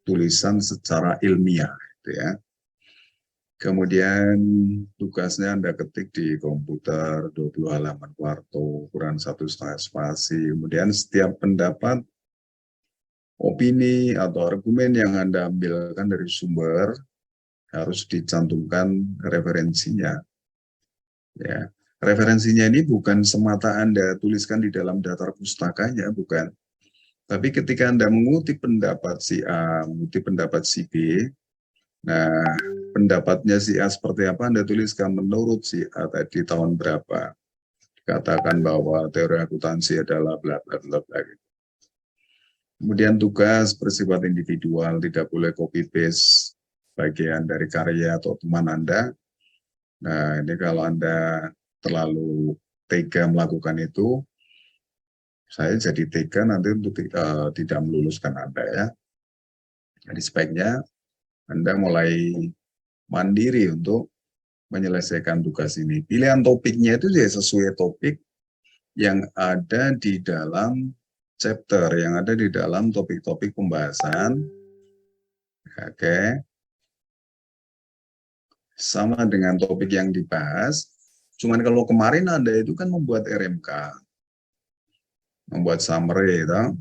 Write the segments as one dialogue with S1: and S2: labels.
S1: tulisan secara ilmiah, gitu ya. Kemudian tugasnya Anda ketik di komputer 20 halaman kuarto, ukuran 1,5 spasi. Kemudian setiap pendapat, opini, atau argumen yang Anda ambilkan dari sumber harus dicantumkan referensinya. Ya. Referensinya ini bukan semata Anda tuliskan di dalam daftar pustakanya, bukan. Tapi ketika Anda mengutip pendapat si A, mengutip pendapat si B, nah, pendapatnya si A seperti apa, Anda tuliskan menurut si A tadi tahun berapa. Katakan bahwa teori akuntansi adalah bla bla bla bla. Kemudian tugas bersifat individual, tidak boleh copy paste bagian dari karya atau teman Anda. Nah, ini kalau Anda terlalu tega melakukan itu, saya jadi tega nanti untuk tidak meluluskan Anda ya. Jadi sebaiknya Anda mulai mandiri untuk menyelesaikan tugas ini. Pilihan topiknya itu ya sesuai topik yang ada di dalam chapter, yang ada di dalam topik-topik pembahasan. Oke. Sama dengan topik yang dibahas. Cuman kalau kemarin Anda itu kan membuat RMK, membuat summary, gitu.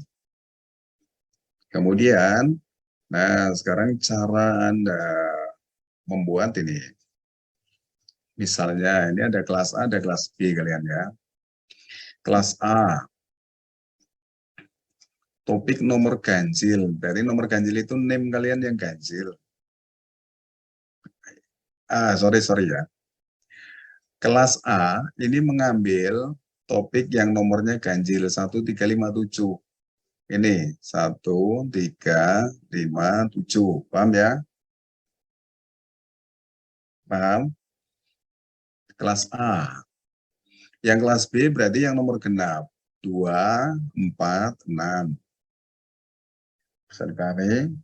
S1: Kemudian, nah sekarang cara Anda membuat ini. Misalnya ini ada kelas A, ada kelas B kalian ya. Kelas A, topik nomor ganjil. Dari nomor ganjil itu name kalian yang ganjil. Sorry ya. Kelas A ini mengambil topik yang nomornya ganjil 1357. Ini 1357. Paham ya? Paham? Kelas A. Yang kelas B berarti yang nomor genap. 2, 4, 6. Bisa dipahami?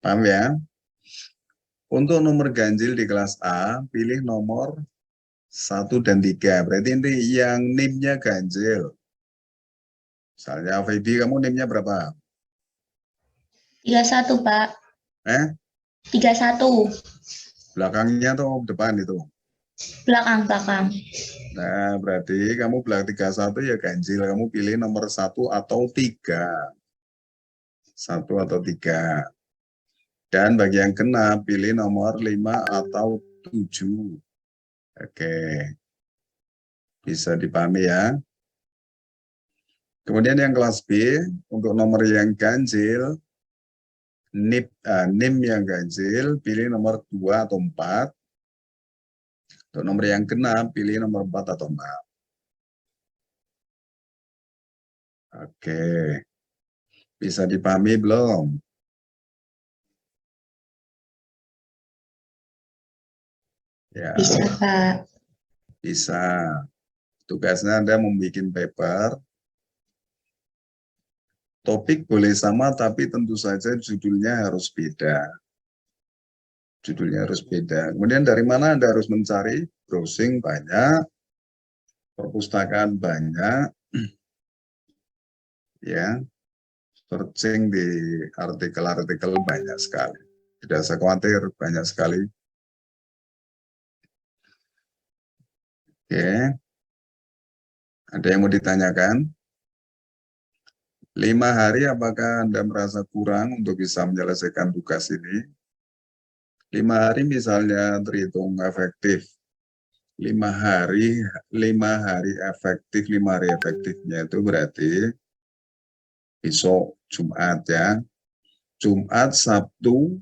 S1: Paham ya? Untuk nomor ganjil di kelas A, pilih nomor 1 dan 3. Berarti ini yang NIM-nya ganjil. Misalnya, Feby, kamu NIM-nya berapa?
S2: 31, Pak. 31.
S1: Belakangnya atau depan itu?
S2: Belakang.
S1: Nah, berarti kamu belakang 31 ya ganjil. Kamu pilih nomor 1 atau 3. 1 atau 3. Dan bagi yang kena, pilih nomor 5 atau 7. Oke. Bisa dipahami ya. Kemudian yang kelas B, untuk nomor yang ganjil, NIM yang ganjil, pilih nomor 2 atau 4. Untuk nomor yang genap, pilih nomor 4 atau 4. Oke. Bisa dipahami belum? Ya.
S2: Bisa, Pak.
S1: Bisa. Tugasnya Anda membuat paper. Topik boleh sama, tapi tentu saja judulnya harus beda. Judulnya harus beda. Kemudian dari mana Anda harus mencari? Browsing banyak, perpustakaan banyak, ya, searching di artikel-artikel banyak sekali. Tidak usah khawatir, banyak sekali. Oke, ada yang mau ditanyakan? 5 hari apakah Anda merasa kurang untuk bisa menyelesaikan tugas ini? 5 hari misalnya terhitung efektif. 5 hari efektif, 5 hari efektifnya itu berarti besok Jumat ya. Jumat, Sabtu,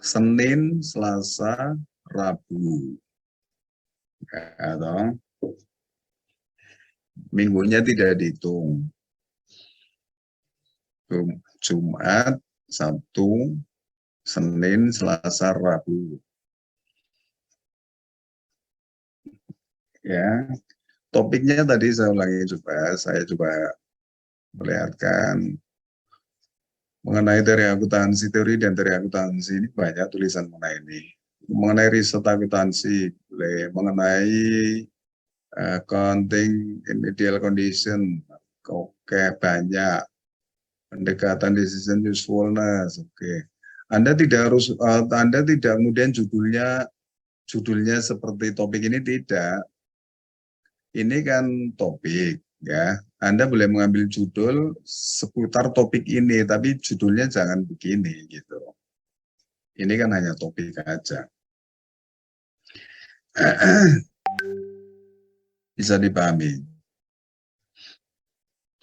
S1: Senin, Selasa, Rabu. Atau minggunya tidak dihitung. Jumat, Sabtu, Senin, Selasa, Rabu. Ya, topiknya tadi saya ulangi coba melihatkan mengenai teori akuntansi, teori dan teori akuntansi ini banyak tulisan mengenai ini. Mengenai riset akuntansi, mengenai accounting in ideal condition, oke banyak. Pendekatan decision usefulness. Oke. Anda tidak harus Anda tidak kemudian judulnya seperti topik ini tidak. Ini kan topik ya. Anda boleh mengambil judul seputar topik ini, tapi judulnya jangan begini gitu. Ini kan hanya topik aja. Bisa dipahami.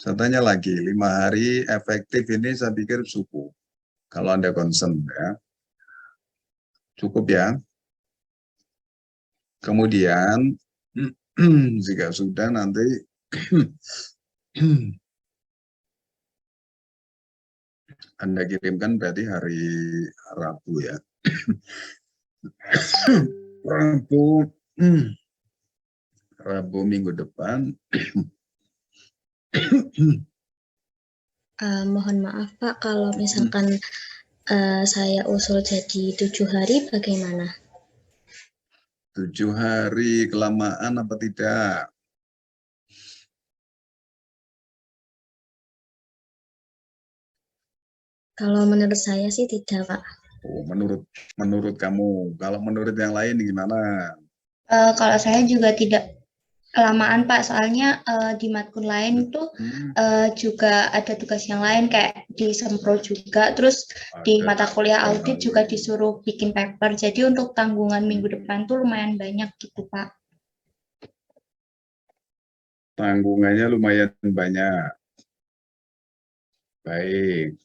S1: Saya tanya lagi, 5 hari efektif ini saya pikir cukup. Kalau Anda concern ya. Cukup ya. Kemudian jika sudah nanti Anda kirimkan berarti hari Rabu ya. Rabu minggu depan.
S2: Mohon maaf Pak, kalau misalkan saya usul jadi 7 hari bagaimana?
S1: 7 hari kelamaan apa tidak?
S2: Kalau menurut saya sih tidak Pak.
S1: Oh, menurut kamu, kalau menurut yang lain gimana?
S2: Kalau saya juga tidak kelamaan Pak, soalnya di matkul lain itu juga ada tugas yang lain kayak di Sempro juga, terus di mata kuliah audit juga disuruh bikin paper, jadi untuk tanggungan minggu depan tuh lumayan banyak gitu Pak.
S1: Tanggungannya lumayan banyak. Baik.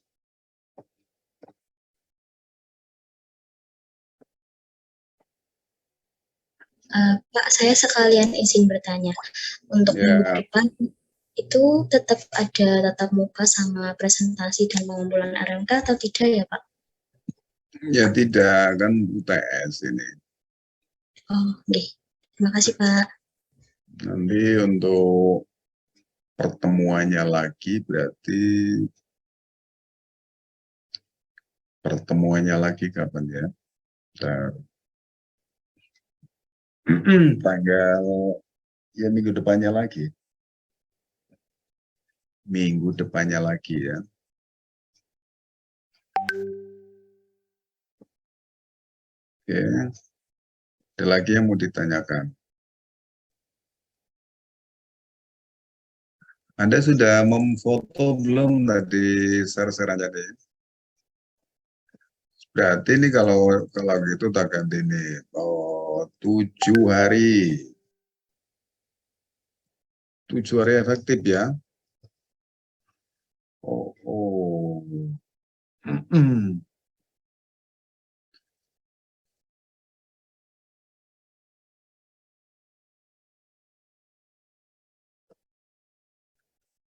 S2: Pak, saya sekalian izin bertanya, untuk minggu depan itu tetap ada tatap muka sama presentasi dan pengumpulan RMK atau tidak ya Pak?
S1: Ya tidak, kan UTS ini.
S2: Oh, oke. Terima kasih Pak.
S1: Nanti untuk pertemuannya lagi berarti kapan ya? Tanggal ya minggu depannya lagi. Minggu depannya lagi ya. Oke. Ada lagi yang mau ditanyakan? Anda sudah memfoto belum tadi share-share aja deh. Berarti ini kalau gitu tak ganti nih. Oh, 7 hari. 7 hari efektif ya. Oh.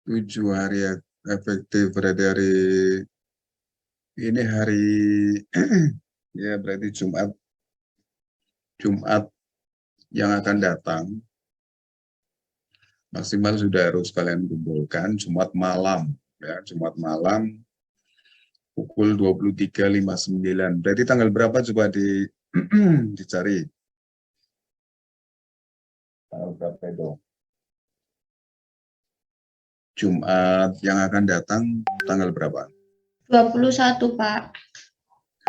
S1: 7 hari efektif berarti hari ini hari ya berarti Jumat yang akan datang maksimal sudah harus kalian kumpulkan Jumat malam ya, Jumat malam pukul 23.59. Berarti tanggal berapa coba dicari? Tanggal berapa itu? Jumat yang akan datang tanggal berapa?
S2: 21 Pak.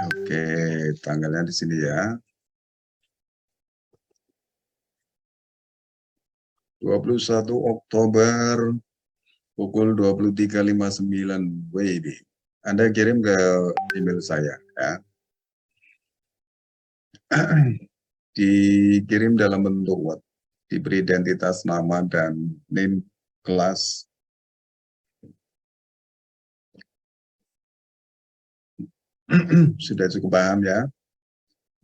S1: Oke, tanggalnya di sini ya. 21 Oktober pukul 23.59 WIB. Anda kirim ke email saya ya. Dikirim dalam bentuk Word. Diberi identitas nama dan name kelas. Sudah cukup paham ya.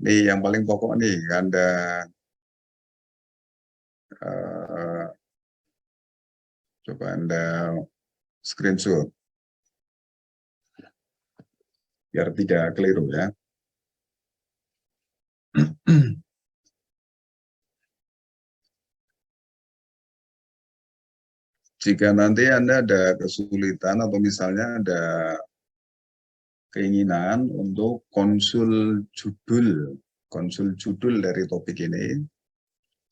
S1: Nih yang paling pokok nih Anda coba Anda screenshot biar tidak keliru ya. Jika nanti Anda ada kesulitan atau misalnya ada keinginan untuk konsul judul dari topik ini,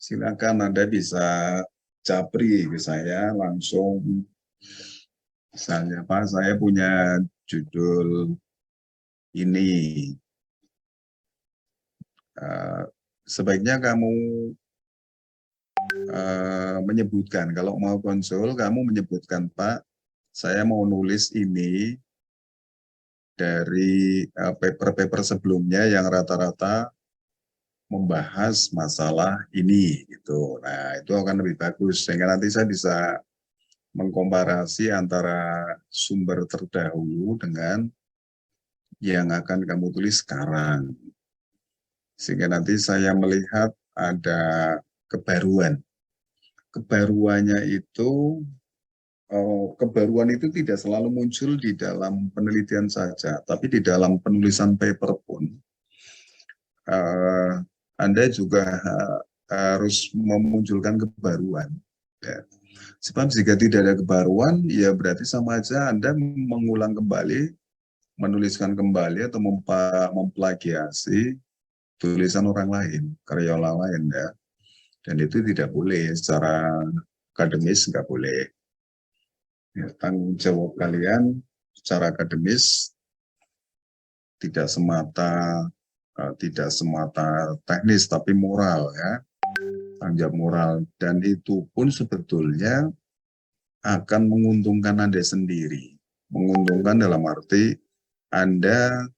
S1: silakan Anda bisa japri ke saya langsung Misalnya, Pak, saya punya judul ini. Sebaiknya kamu menyebutkan, kalau mau konsul, kamu menyebutkan, Pak, saya mau nulis ini dari paper-paper sebelumnya yang rata-rata membahas masalah ini, gitu. Nah, itu akan lebih bagus, sehingga nanti saya bisa mengkomparasi antara sumber terdahulu dengan yang akan kamu tulis sekarang. Sehingga nanti saya melihat ada kebaruan. Kebaruannya itu, kebaruan itu tidak selalu muncul di dalam penelitian saja, tapi di dalam penulisan paper pun, Anda juga harus memunculkan kebaruan. Ya. Sebab jika tidak ada kebaruan, ya berarti sama aja Anda mengulang kembali, menuliskan kembali atau memplagiasi tulisan orang lain, karya orang lain ya. Dan itu tidak boleh, secara akademis nggak boleh. Ya, tanggung jawab kalian secara akademis tidak semata teknis, tapi moral ya, tanggung jawab moral. Dan itu pun sebetulnya akan menguntungkan Anda sendiri. Menguntungkan dalam arti Anda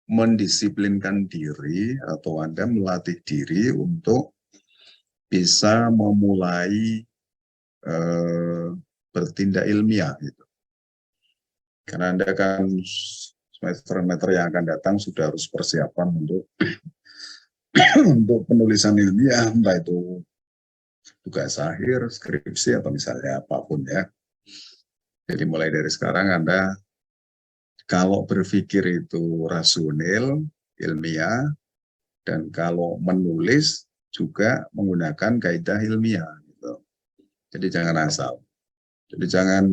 S1: mendisiplinkan diri atau Anda melatih diri untuk bisa memulai bertindak ilmiah gitu. Karena Anda kan semester yang akan datang sudah harus persiapan untuk untuk penulisan ilmiah, entah itu tugas akhir, skripsi, atau misalnya apapun ya. Jadi mulai dari sekarang Anda kalau berpikir itu rasional, ilmiah, dan kalau menulis juga menggunakan kaidah ilmiah. Gitu. Jadi jangan asal. Jadi jangan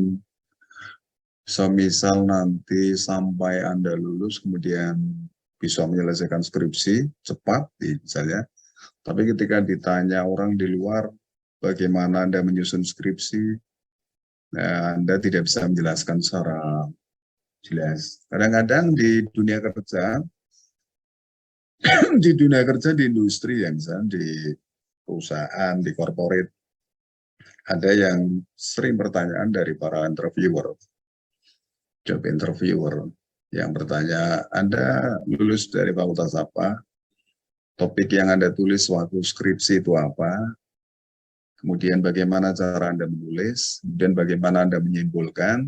S1: semisal nanti sampai Anda lulus kemudian bisa menyelesaikan skripsi cepat misalnya, tapi ketika ditanya orang di luar bagaimana Anda menyusun skripsi, nah, Anda tidak bisa menjelaskan secara jelas. Kadang-kadang di dunia kerja, di industri ya, misalnya di perusahaan, di corporate, ada yang sering pertanyaan dari para interviewer, job interviewer, yang bertanya, Anda lulus dari fakultas apa? Topik yang Anda tulis waktu skripsi itu apa? Kemudian bagaimana cara Anda menulis, dan bagaimana Anda menyimpulkan,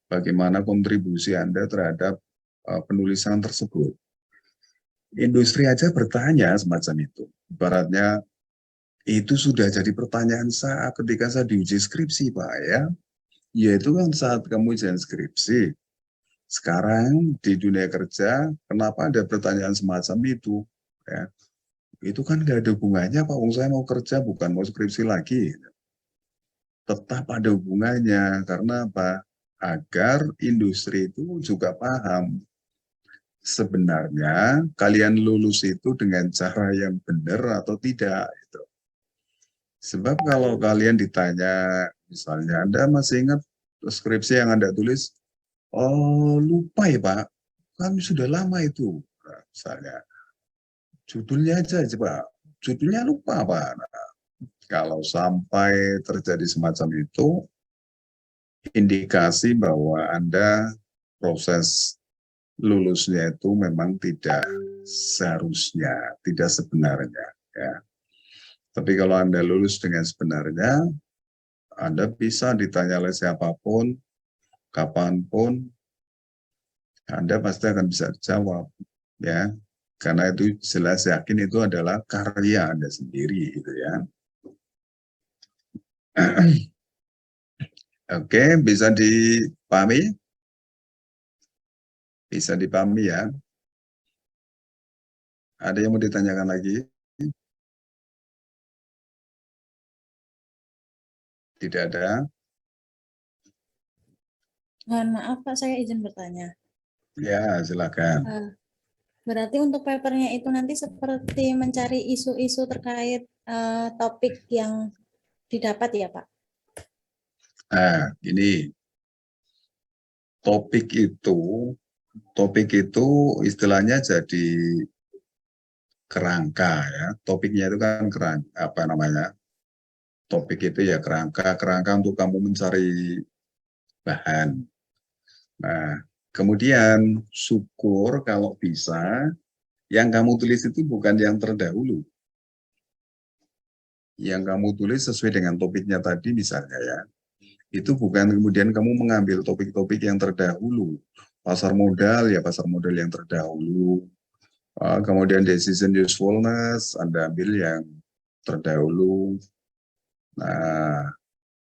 S1: bagaimana kontribusi Anda terhadap penulisan tersebut. Industri aja bertanya semacam itu. Ibaratnya itu sudah jadi pertanyaan saya ketika saya diuji skripsi, Pak ya. Yaitu kan saat kamu ujian skripsi. Sekarang di dunia kerja, kenapa ada pertanyaan semacam itu? Ya, itu kan nggak ada hubungannya, Pak. Saya mau kerja bukan mau skripsi lagi. Tetap ada hubungannya, karena apa? Agar industri itu juga paham. Sebenarnya kalian lulus itu dengan cara yang benar atau tidak. Gitu. Sebab kalau kalian ditanya, misalnya Anda masih ingat skripsi yang Anda tulis, oh lupa ya Pak, kan sudah lama itu. Nah, misalnya, judulnya aja coba, judulnya lupa Pak. Nah, kalau sampai terjadi semacam itu, indikasi bahwa Anda proses lulusnya itu memang tidak seharusnya, tidak sebenarnya. Ya. Tapi kalau Anda lulus dengan sebenarnya, Anda bisa ditanya oleh siapapun, kapanpun, Anda pasti akan bisa jawab. Ya, karena itu jelas yakin itu adalah karya Anda sendiri. Gitu ya. Oke, bisa dipahami? Bisa dipahami ya. Ada yang mau ditanyakan lagi? Tidak ada?
S3: Mohon maaf Pak, saya izin bertanya.
S1: Ya, silakan.
S3: Berarti untuk papernya itu nanti seperti mencari isu-isu terkait topik yang didapat ya Pak?
S1: Nah, ini topik itu istilahnya jadi kerangka ya. Topiknya itu kan kerangka, apa namanya? Topik itu ya kerangka untuk kamu mencari bahan. Nah, kemudian syukur kalau bisa yang kamu tulis itu bukan yang terdahulu. Yang kamu tulis sesuai dengan topiknya tadi misalnya ya. Itu bukan kemudian kamu mengambil topik-topik yang terdahulu. Pasar modal ya pasar modal yang terdahulu. Kemudian decision usefulness, Anda ambil yang terdahulu. Nah,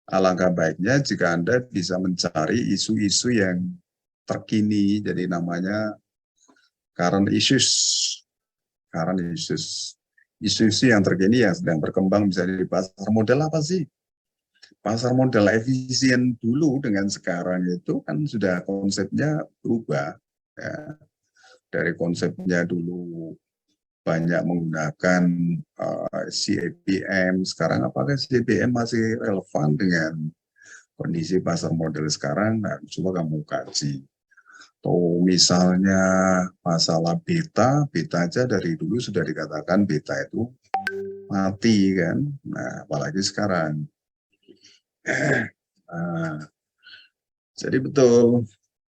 S1: alangkah baiknya jika Anda bisa mencari isu-isu yang terkini, jadi namanya current issues. Current issues. Isu-isu yang terkini yang sedang berkembang misalnya di pasar modal apa sih? Pasar modal efisien dulu dengan sekarang itu kan sudah konsepnya berubah. Ya. Dari konsepnya dulu banyak menggunakan CAPM, sekarang apakah CAPM masih relevan dengan kondisi pasar modal sekarang? Nah, coba kamu kaji. Atau misalnya masalah beta aja dari dulu sudah dikatakan beta itu mati kan. Nah, apalagi sekarang. Nah, jadi betul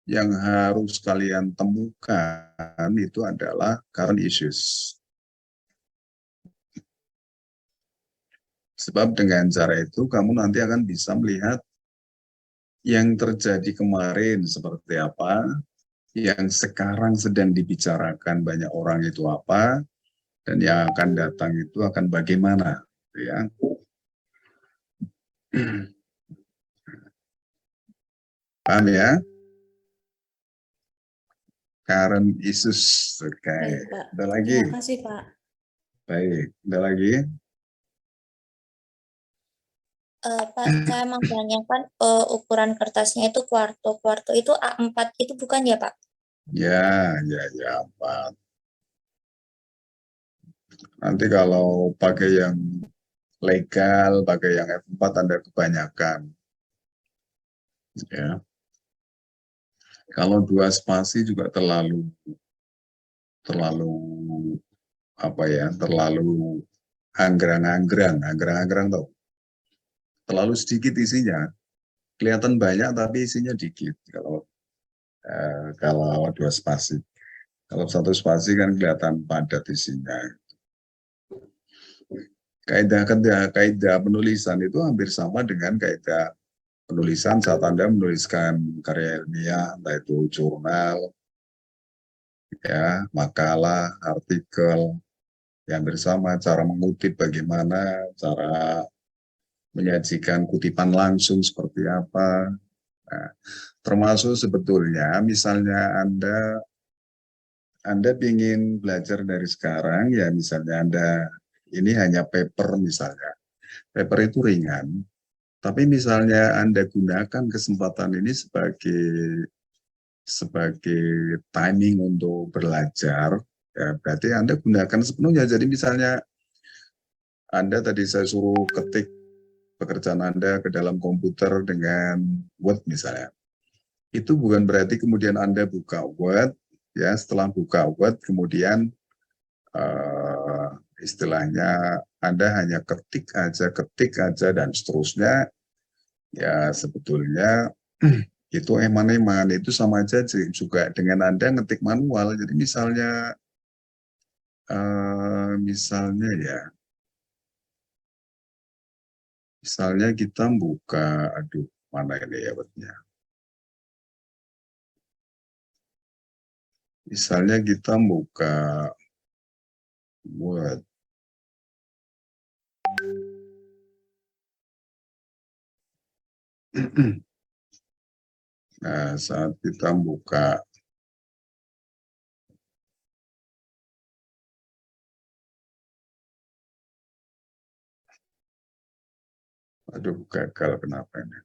S1: yang harus kalian temukan itu adalah current issues. Sebab dengan cara itu kamu nanti akan bisa melihat yang terjadi kemarin seperti apa, yang sekarang sedang dibicarakan banyak orang itu apa, dan yang akan datang itu akan bagaimana. Ya. Paham ya? Current issues. Oke.
S3: Baik, Pak.
S1: Ada lagi?
S3: Terima kasih, Pak.
S1: Baik. Ada lagi?
S2: Pak, saya mau tanyakan ukuran kertasnya itu kuarto. Kuarto itu A4 itu bukan ya, Pak?
S1: Ya, Pak. Nanti kalau pakai yang legal, pakai yang F4 Anda kebanyakan. Ya. Kalau 2 spasi juga terlalu apa ya, terlalu anggrang-anggrang tau. Terlalu sedikit isinya. Kelihatan banyak tapi isinya dikit kalau 2 spasi. Kalau 1 spasi kan kelihatan padat isinya. Kaidah penulisan itu hampir sama dengan kaidah penulisan saat Anda menuliskan karya ilmiah, entah itu jurnal, ya, makalah, artikel, yang bersama cara mengutip bagaimana, cara menyajikan kutipan langsung seperti apa. Nah, termasuk sebetulnya misalnya Anda ingin belajar dari sekarang, ya misalnya Anda ini hanya paper misalnya. Paper itu ringan, tapi misalnya Anda gunakan kesempatan ini sebagai timing untuk belajar, ya berarti Anda gunakan sepenuhnya. Jadi misalnya Anda tadi saya suruh ketik pekerjaan Anda ke dalam komputer dengan Word misalnya. Itu bukan berarti kemudian Anda buka Word, ya setelah buka Word kemudian istilahnya Anda hanya ketik aja dan seterusnya. Ya sebetulnya itu eman-eman itu sama aja juga dengan Anda ngetik manual. Jadi misalnya kita buka, aduh mana ini ya Wordnya. Misalnya kita buka Word. Nah, saat kita buka, aduh gagal kenapa ini?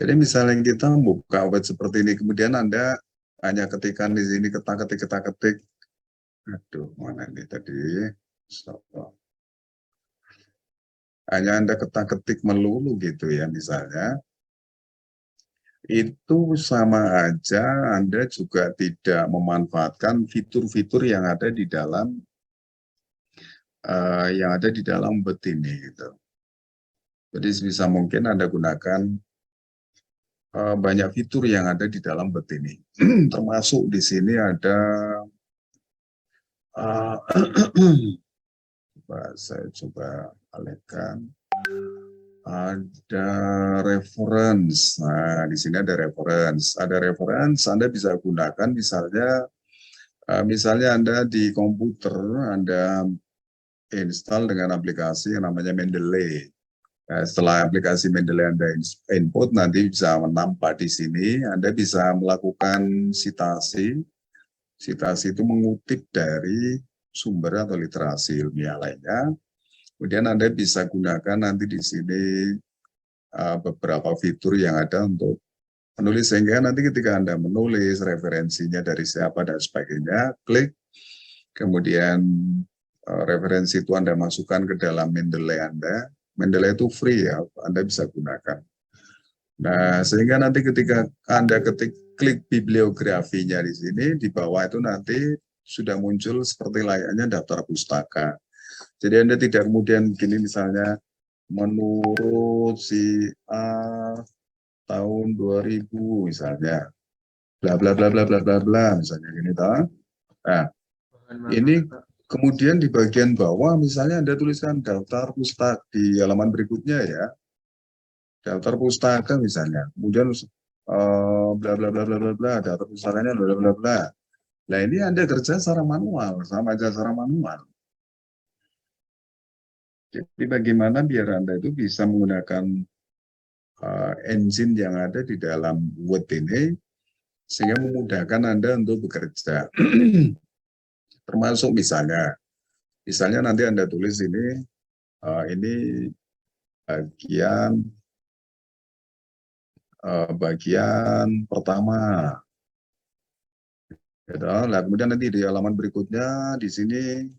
S1: Jadi misalnya kita buka web seperti ini, kemudian Anda hanya ketikkan di sini, ketik. Aduh, mana ini tadi? Stop. Hanya Anda ketik melulu gitu ya misalnya. Itu sama aja Anda juga tidak memanfaatkan fitur-fitur yang ada di dalam web ini gitu. Jadi sebisa mungkin Anda gunakan banyak fitur yang ada di dalam web ini. Termasuk di sini ada saya coba alihkan. Ada reference. Nah, di sini ada reference. Ada reference, Anda bisa gunakan misalnya Anda di komputer, Anda install dengan aplikasi yang namanya Mendeley. Nah, setelah aplikasi Mendeley Anda input, nanti bisa nampak di sini, Anda bisa melakukan sitasi. Sitasi itu mengutip dari sumber atau literasi ilmiah lainnya. Kemudian Anda bisa gunakan nanti di sini beberapa fitur yang ada untuk menulis, sehingga nanti ketika Anda menulis referensinya dari siapa dan sebagainya, klik, kemudian referensi itu Anda masukkan ke dalam Mendeley Anda. Mendeley itu free ya, Anda bisa gunakan. Nah, sehingga nanti ketika Anda klik bibliografinya di sini, di bawah itu nanti sudah muncul seperti layaknya daftar pustaka. Jadi Anda tidak kemudian gini misalnya, menurut si A tahun 2000 misalnya, bla bla bla bla bla bla bla misalnya gini toh. Nah, ini kemudian di bagian bawah misalnya Anda tuliskan daftar pustaka di halaman berikutnya ya. Daftar pustaka misalnya. Kemudian bla bla bla bla bla bla, daftar pustakanya bla bla bla bla. Nah, ini Anda kerja secara manual, sama aja secara manual. Jadi bagaimana biar Anda itu bisa menggunakan engine yang ada di dalam Word ini, sehingga memudahkan Anda untuk bekerja. Termasuk misalnya nanti Anda tulis ini bagian pertama. Gitu. Nah, kemudian nanti di halaman berikutnya di sini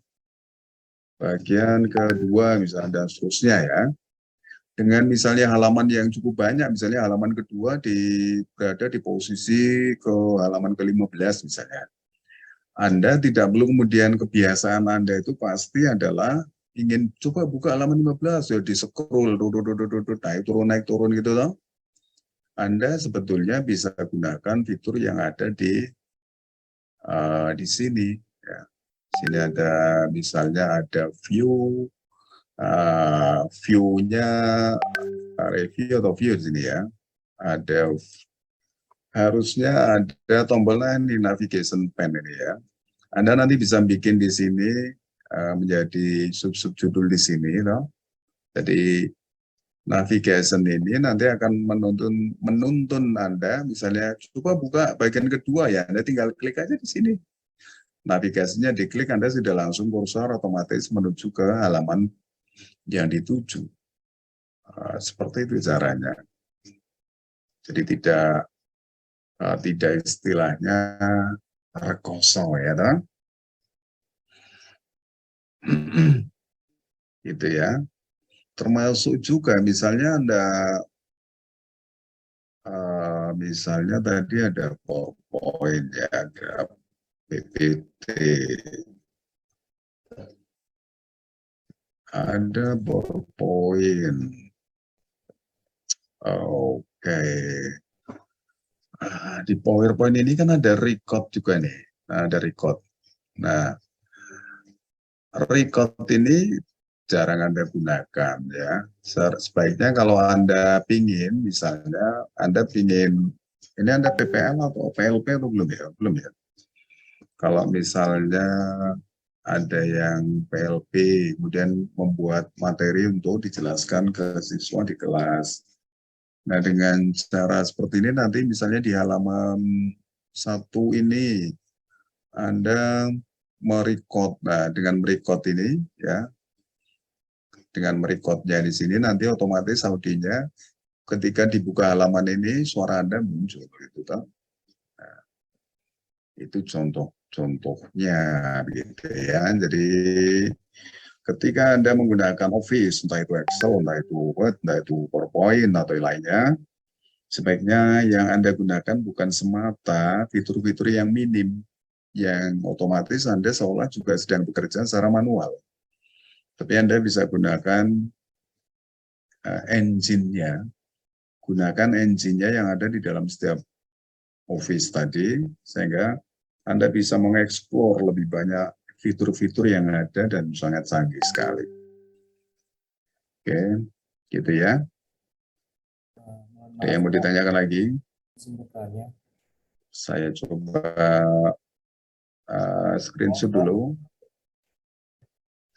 S1: bagian kedua misalnya dan seterusnya ya. Dengan misalnya halaman yang cukup banyak, misalnya halaman kedua berada di posisi ke halaman ke-15 misalnya. Anda tidak perlu kemudian kebiasaan Anda itu pasti adalah ingin coba buka halaman 15 ya di scroll naik turun gitu loh. Anda sebetulnya bisa gunakan fitur yang ada di sini ya. Sini ada misalnya ada view-nya review atau view di sini ya. Harusnya ada tombolnya ini navigation pane ini ya. Anda nanti bisa bikin di sini menjadi sub-judul di sini, no? Jadi navigation ini nanti akan menuntun Anda, misalnya coba buka bagian kedua ya, Anda tinggal klik aja di sini. Navigasinya diklik, Anda sudah langsung kursor otomatis menuju ke halaman yang dituju. Seperti itu caranya. Jadi tidak istilahnya rekoso ya, toh? Gitu ya. Termasuk juga misalnya misalnya tadi ada PowerPoint ya, ada PPT, ada PowerPoint. Oke. Di PowerPoint ini kan ada record juga nih. Nah, ada record. Nah, record ini jarang Anda gunakan ya. Sebaiknya kalau Anda pingin, misalnya Anda pingin, ini Anda PPL atau PLP atau belum ya? Belum ya. Kalau misalnya ada yang PLP, kemudian membuat materi untuk dijelaskan ke siswa di kelas. Nah, dengan cara seperti ini nanti misalnya di halaman 1 ini Anda merecord. Nah, dengan merecord ini ya, dengan merecordnya di sini nanti otomatis audionya ketika dibuka halaman ini suara Anda muncul gitu kan. Nah, itu contohnya gitu ya. Jadi ketika Anda menggunakan Office, entah itu Excel, entah itu Word, entah itu PowerPoint atau lainnya, sebaiknya yang Anda gunakan bukan semata fitur-fitur yang minim, yang otomatis Anda seolah juga sedang bekerja secara manual. Tapi Anda bisa gunakan engine-nya, gunakan engine-nya yang ada di dalam setiap Office tadi, sehingga Anda bisa mengeksplor lebih banyak fitur-fitur yang ada dan sangat canggih sekali. Oke, gitu ya. Ada yang mau ditanyakan lagi? Saya coba screenshot dulu.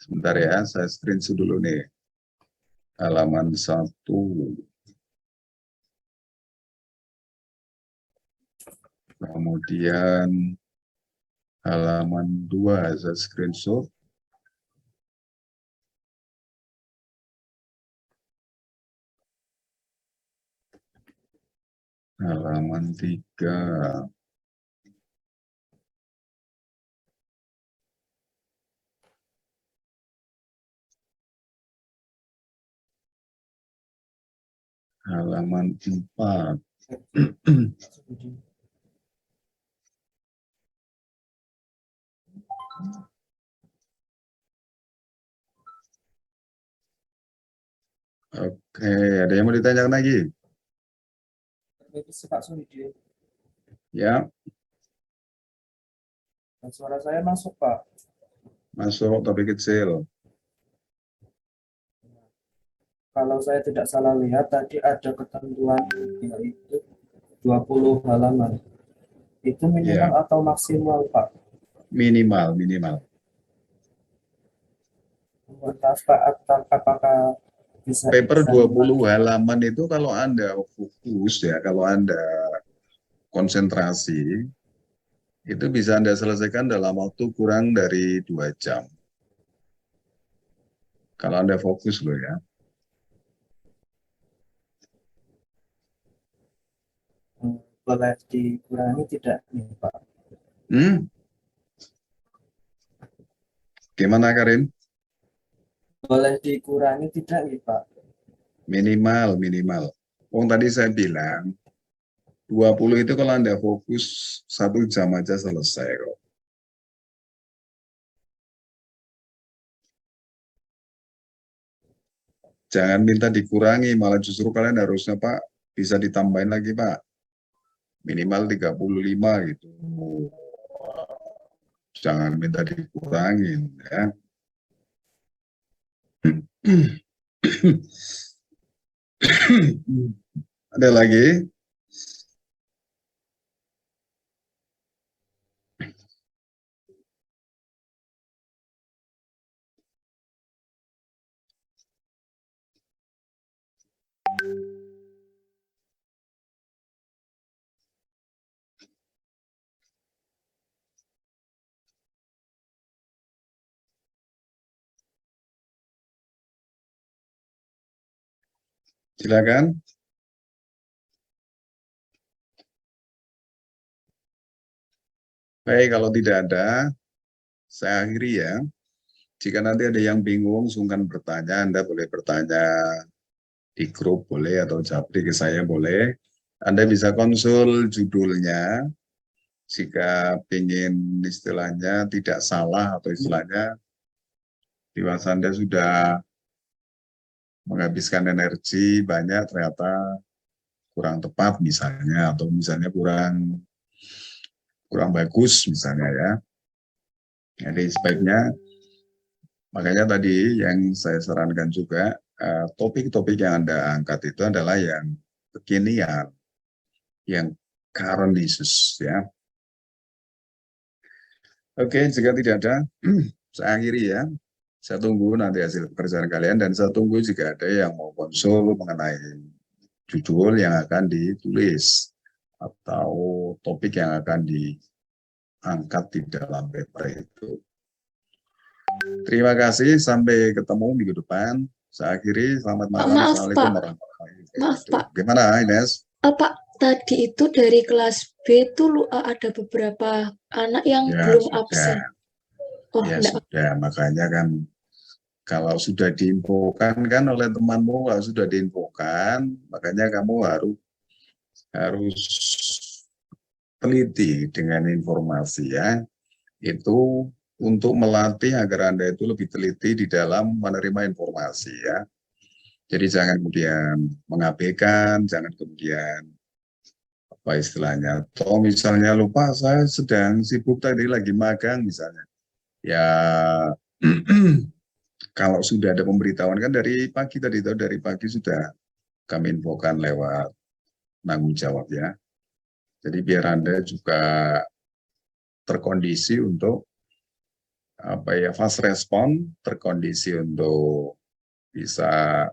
S1: Sebentar ya, saya screenshot dulu nih. Halaman 1. Kemudian halaman 2 saya screenshot. Halaman 3. Halaman 4. Oke, ada yang mau ditanyakan lagi? Ya,
S4: Suara saya masuk, Pak.
S1: masuk topik kecil.
S4: Kalau saya tidak salah lihat, tadi ada ketentuan yaitu 20 halaman. Itu minimal
S1: Ya,
S4: atau maksimal, Pak?
S1: minimal.
S4: Apakah bisa
S1: Paper
S4: didesain
S1: 20
S4: lagi?
S1: halaman itu kalau Anda fokus ya, kalau Anda konsentrasi, itu bisa Anda selesaikan dalam waktu kurang dari 2 jam. Kalau Anda fokus loh ya.
S4: Boleh dikurangi tidak nih, Pak?
S1: Gimana Karin?
S4: Boleh dikurangi tidak nih, Pak?
S1: Minimal. Oh, tadi saya bilang 20 itu kalau Anda fokus 1 jam aja selesai kok. Jangan minta dikurangi, malah justru kalian harusnya Pak bisa ditambahin lagi Pak. Minimal 35 gitu. Jangan minta dikurangin ya. Ada lagi? Silakan. Baik, kalau tidak ada, saya akhiri ya. Jika nanti ada yang bingung, sungkan bertanya, Anda boleh bertanya di grup boleh atau japri ke saya boleh. Anda bisa konsul judulnya, jika ingin istilahnya tidak salah atau istilahnya di masa Anda sudah menghabiskan energi banyak ternyata kurang tepat misalnya, atau misalnya kurang bagus misalnya ya. Jadi sebaiknya, makanya tadi yang saya sarankan juga, topik-topik yang Anda angkat itu adalah yang kekinian, yang current issues ya. Oke, jika tidak ada, saya akhiri ya. Saya tunggu nanti hasil pekerjaan kalian, dan saya tunggu jika ada yang mau konsul mengenai judul yang akan ditulis atau topik yang akan diangkat di dalam paper itu. Terima kasih, sampai ketemu minggu depan. Saya akhiri, selamat malam.
S3: Maaf,
S1: Assalamualaikum
S3: Pak.
S1: warahmatullahi wabarakatuh.
S5: Maaf,
S1: Gitu.
S5: Pak.
S1: Gimana Ines?
S5: Pak, tadi itu dari kelas B itu ada beberapa anak yang
S1: Ya
S5: belum
S1: sudah,
S5: absen. Oh,
S1: ya
S5: enggak.
S1: sudah. Makanya kan kalau sudah diinfokan kan oleh temanmu, kalau sudah diinfokan, makanya kamu harus teliti dengan informasi ya. Itu untuk melatih agar Anda itu lebih teliti di dalam menerima informasi ya. Jadi jangan kemudian mengabaikan, jangan kemudian apa istilahnya, atau misalnya lupa saya sedang sibuk tadi lagi magang misalnya. Ya kalau sudah ada pemberitahuan kan dari pagi tadi itu, dari pagi sudah kami infokan lewat tanggung jawab ya. Jadi biar Anda juga terkondisi untuk apa ya, fast respon, terkondisi untuk bisa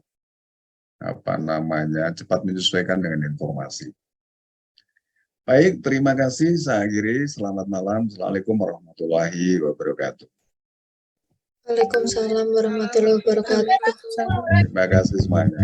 S1: apa namanya cepat menyesuaikan dengan informasi. Baik, terima kasih. Saya akhiri. Selamat malam. Assalamualaikum warahmatullahi wabarakatuh.
S5: Waalaikumsalam warahmatullahi wabarakatuh.
S1: Terima kasih semuanya.